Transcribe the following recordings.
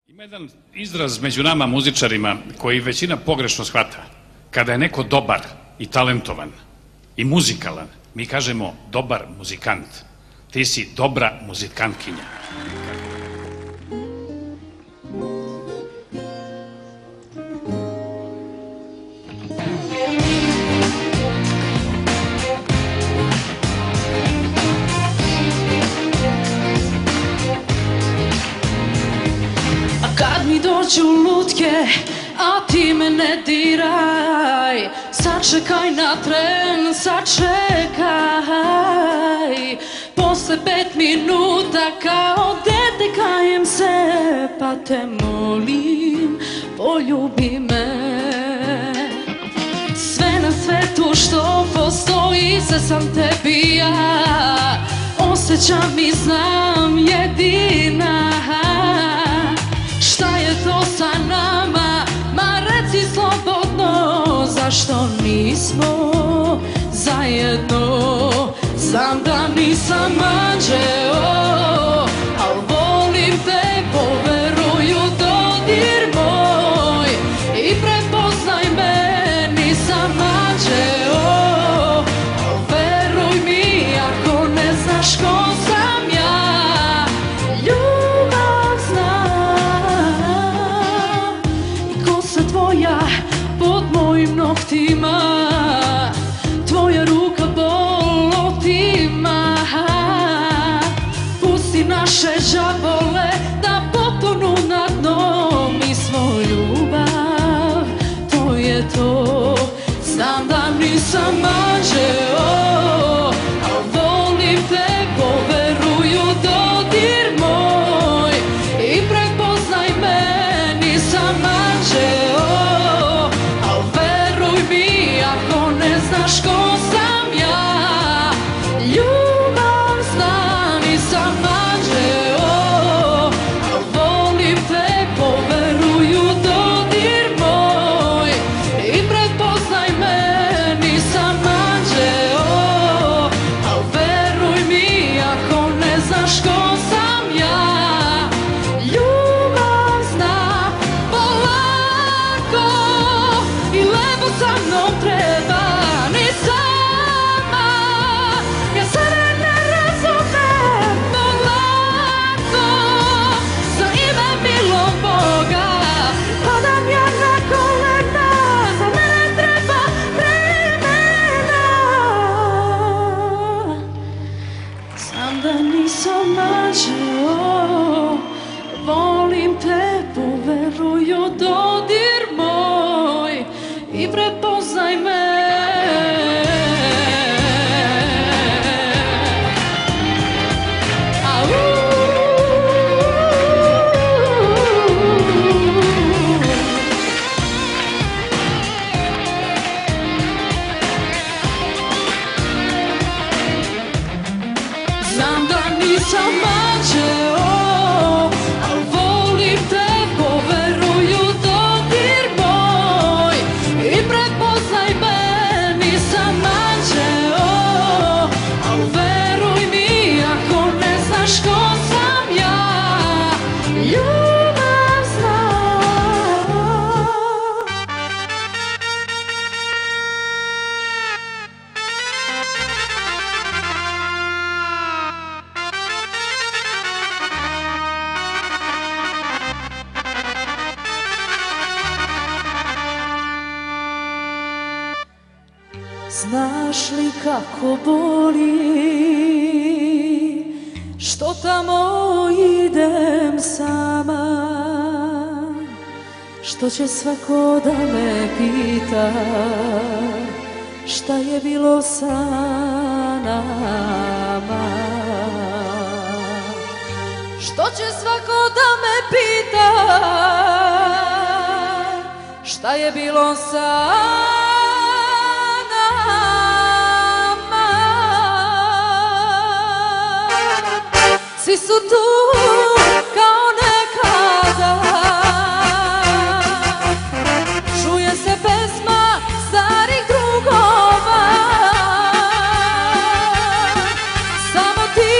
Ima jedan izraz među nama muzičarima koji većina pogrešno shvata. Kada je neko dobar i talentovan i muzikalan, mi kažemo dobar muzikant. Ti si dobra muzikantkinja. Kad mi dođu lutke, a ti me ne diraj, sačekaj na tren, sačekaj. Posle 5 minuta kao dete kajem se, pa te molim, poljubi me. Sve na svetu što postoji, sve sam tebi ja, osjećam i znam jedina. Šta je to sa nama, ma reci slobodno, zašto nismo zajedno? Znam da nisam anđeo, al volim te, poveruj u dodir moj i prepoznaj me, nisam anđeo, al veruj mi ako ne znaš ko sam ja, ljubav znam i kosa tvoja pod mojim noktima, tvoja ruka bol otima. Pusti naše đavole da potonu na dno, mi smo ljubav, to je to. Znam da nisam anđeo, al volim te, poveruj u dodir moj i prepoznaj me, nisam anđeo, al veruj mi ako ne znaš ko sam ja, ljubav znam, nisam anđeo, al volim te, poveruj u dodir moj i prepoznaj me, nisam anđeo, al veruj mi ako ne znaš ko sam ja, ljubav znam. Polako i lepo sa mnom treba, ni sama, ja sebe ne razumem. Polako, za ime milog Boga, padam ja na kolena, za mene treba vremena. Znam da nisam anđeo, volim te, poveruj u dodir moj i prepoznaj me. Znam da nisam anđeo, al volim te, poveruj u dodir moj i prepoznaj me, nisam anđeo, al veruj mi ako ne znaš ko sam ja, ljubav znam. Znaš li kako boli, što tamo idem sama, što će svako da me pita, šta je bilo sa nama. Što će svako da me pita, šta je bilo sa nama. Svi su tu kao nekada, čuje se pesma starih drugova, samo ti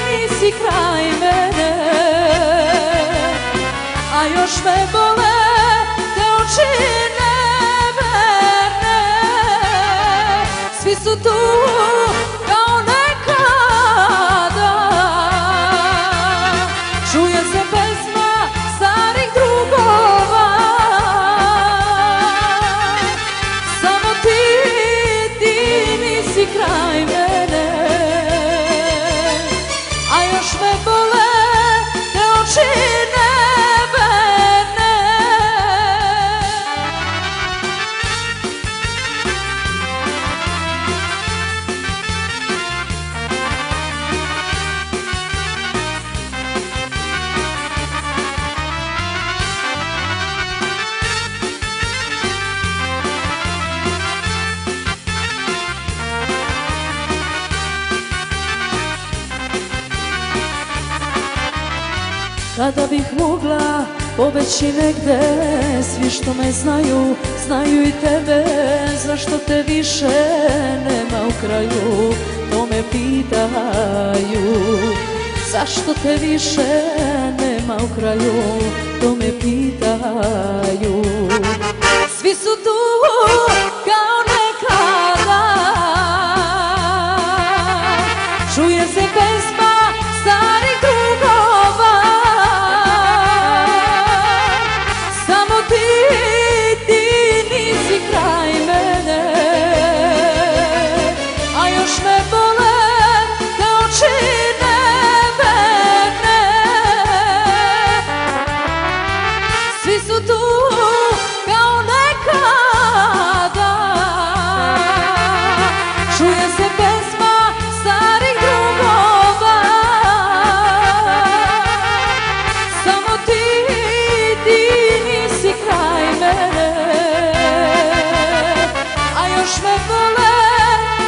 nisi kraj mene. još me bole te oči neverne. Svi su tu kao nekada, čuje se pesma starih drugova. Samo ti nisi kraj mene, a još me bole te oči neverne. Kada bih mogla pobeći negde, svi što me znaju, znaju i tebe. Zašto te više nema u kraju, to me pitaju. Zašto te više nema u kraju, to me pitaju. Svi su tu kao nekada, čuje se pesma starih drugova. Samo ti nisi kraj mene, a još me bole te oči neverne. Svi su tu kao nekada, čuje se pesma starih drugova. Samo ti nisi kraj mene, a još me bole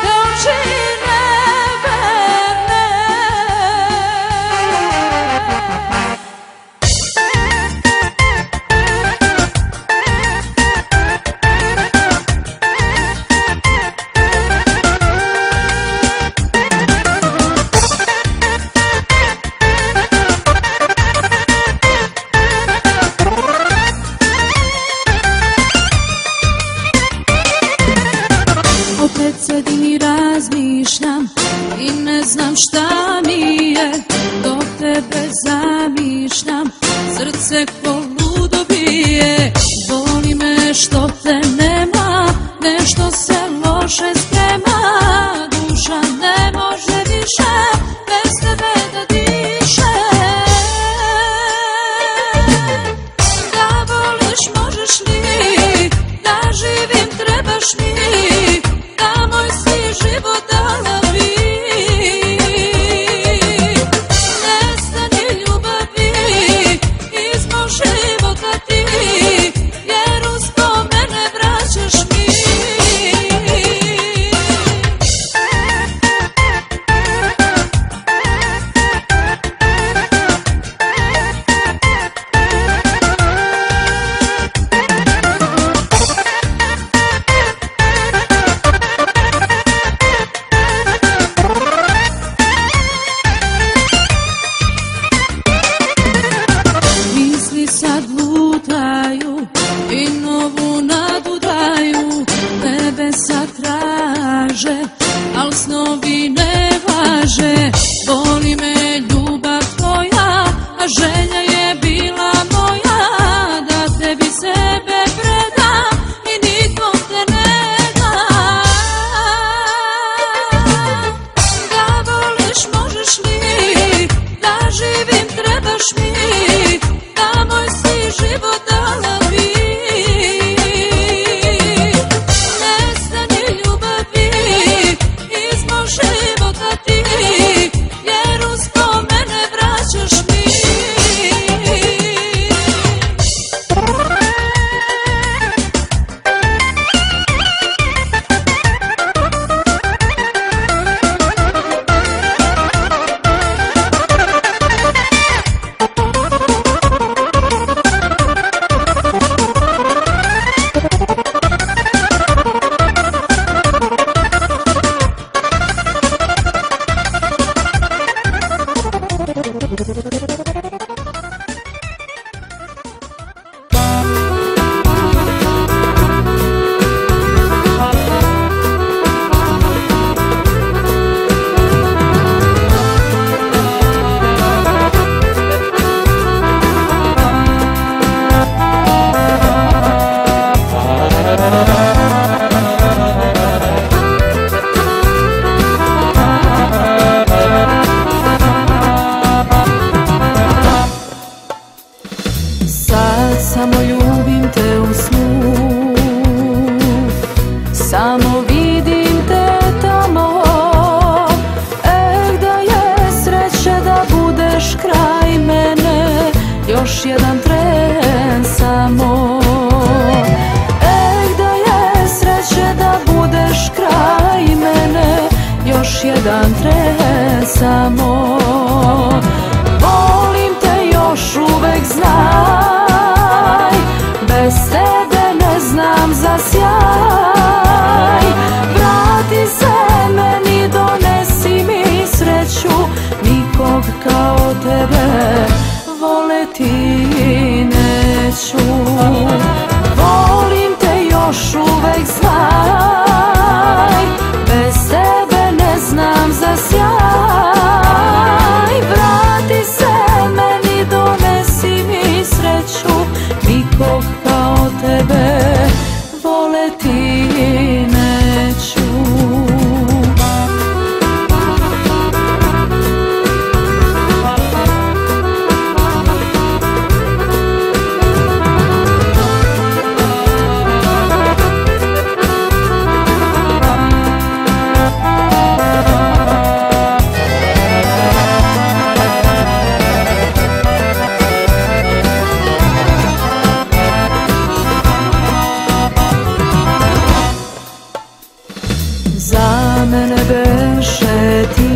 te oči neverne. Opet sedim i razmišljam i ne znam šta mi je, dok tebe zamišljam, srce ko ludo bije. Boli me što te nema, nešto se loše sprema, duša ne može više bez tebe da diše. Da voliš možeš li, da živim trebaš mi, da moj si život dala bi. Nestani ljubavi iz mog života ti, jer uspomene vraćaš mi. Misli sad lutaju i novu nadu daju, tebe sad traže, al snovi ne važe. Boli me ljubav tvoja, a želja je bila moja, da tebi sebe predam i nikom te ne dam. Da voliš možeš li, da živim trebaš mi, da moj si život dala bi. Nestani ljubavi iz mog života ti, jer uspomene vraćaš mi. kao tebe voleti neću. Volim te još uvek, znaj, bez tebe ne znam za sjaj. Vrati se meni, donesi mi sreću, nikog kao tebe voleti neću. Za mene beše ti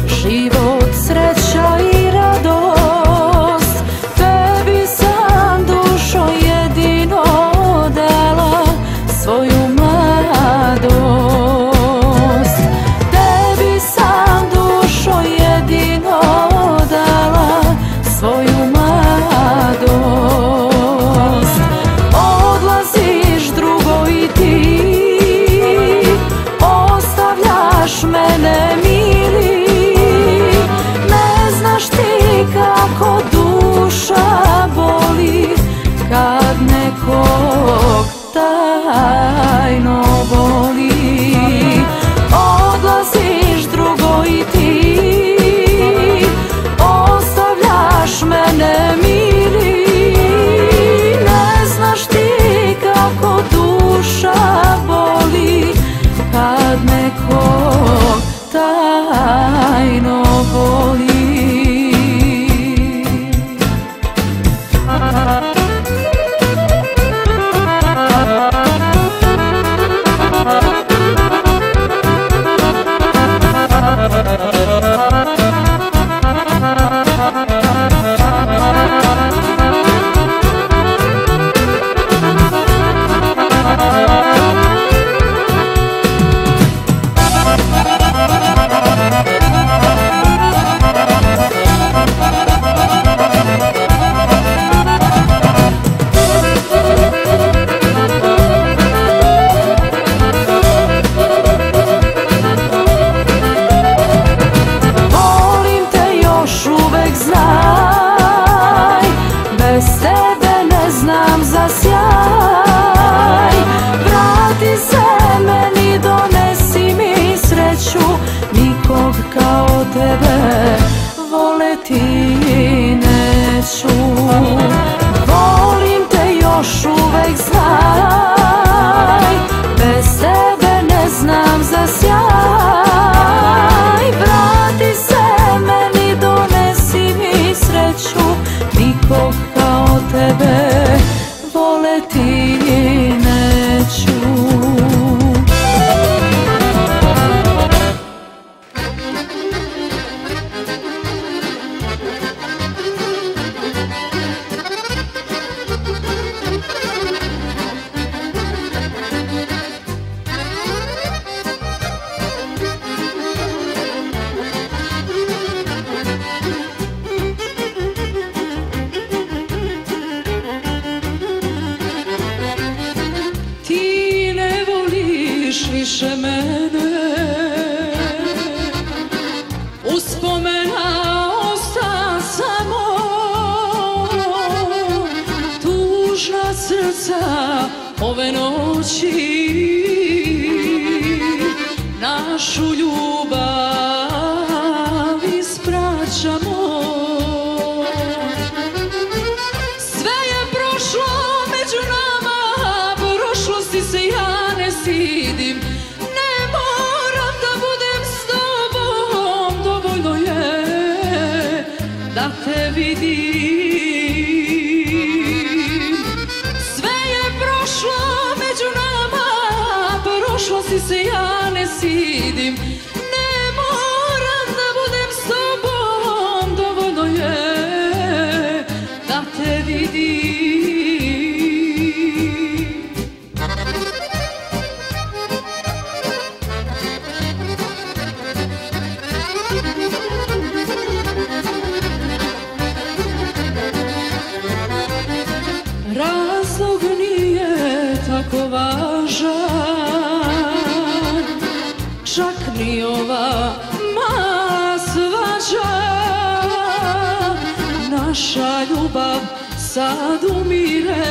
život, sreća i radost. Tebi sam, dušo, jedino dala svoju mladost. Tebi sam, dušo, jedino dala svoju mladost. Odlaziš, drugo, i ti mene mili, ne znaš ti kako duša boli kad nekog tajno voli. Odlaziš, drugo, i ti ostavljaš mene mili, ne znaš ti kako duša boli kad nekog tajno voli. Znaj, bez tebe ne znam za sjaj. Vrati se meni, donesi mi sreću, nikog kao tebe voleti neću. Volim te još uvek, znaj, bez tebe ne znam za sjaj. Vrati se meni, donesi mi sreću, nikog kao tebe voleti neću. Više mene, uspomena osta samo, tužna srca ove noći, našu ljubav ispraćamo. Sve je prošlo među nama, prošlosti se ja ne stidim. Ne moram da budem s tobom, dovoljno je da te vidim. Sve je prošlo među nama, prošlosti se ja ne stidim. Ne moram da budem s tobom, dovoljno je da te vidim. naša ljubav sad umire.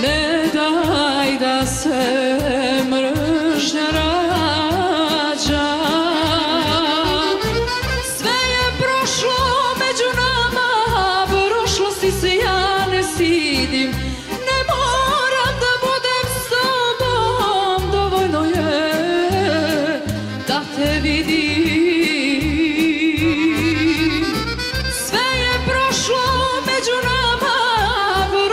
Ne daj da se mržnja rađa. Sve je prošlo među nama, prošlosti se ja ne stidim. Ne moram da budem s tobom, dovoljno je da te vidim.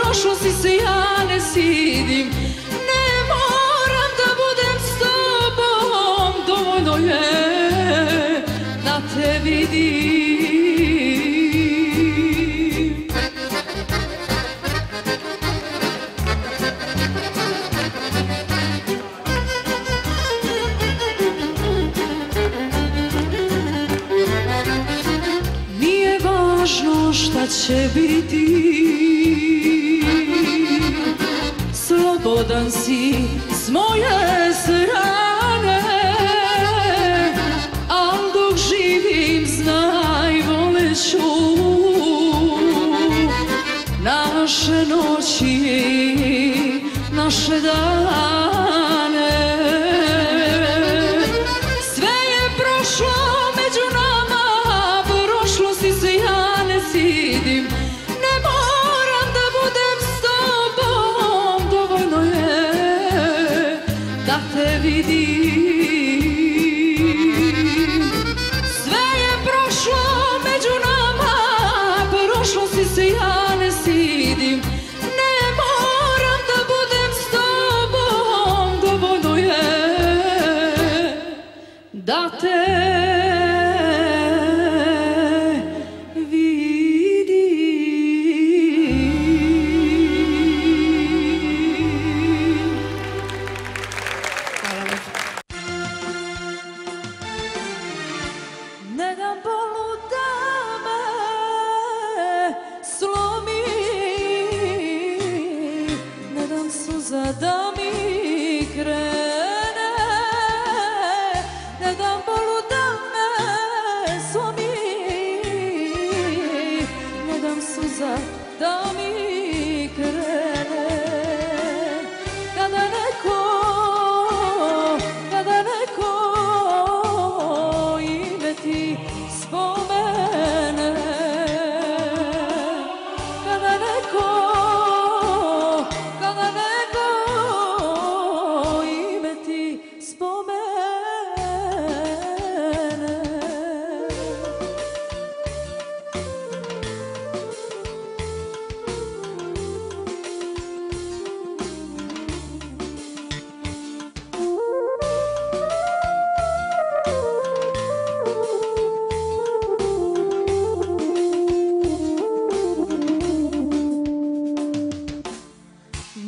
Prošlosti se ja ne stidim. Ne moram da budem s tobom, dovoljno je da te vidim. Nije važno šta će biti, slobodan si s moje strane, al dok živim znaj voleću naše noći, naše dane. Sve je prošlo među nama, prošlosti se ja ne stidim. Ne moram da budem s tobom, dovoljno je da te vidim. Sve je prošlo među nama, prošlosti se ja ne stidim. Ne moram da budem s tobom, dovoljno je da te da mi krene. Ne dam bolu da me slomi, ne dam suza da mi krene. Kada neko ime ti spomene, kada neko ime ti spomene.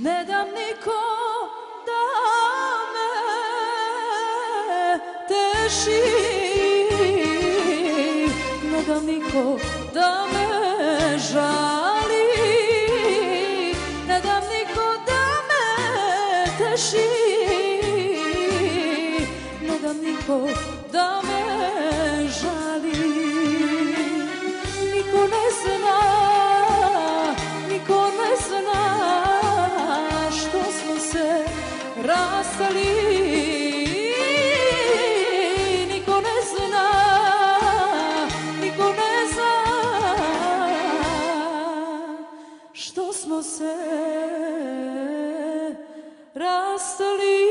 Ne dam niko da me teši, ne dam niko da me žali, ne dam niko da me teši, ne dam niko da me žali. Niko ne zna, niko ne zna što smo se rastali. Niko ne zna, niko ne zna što smo se rastali.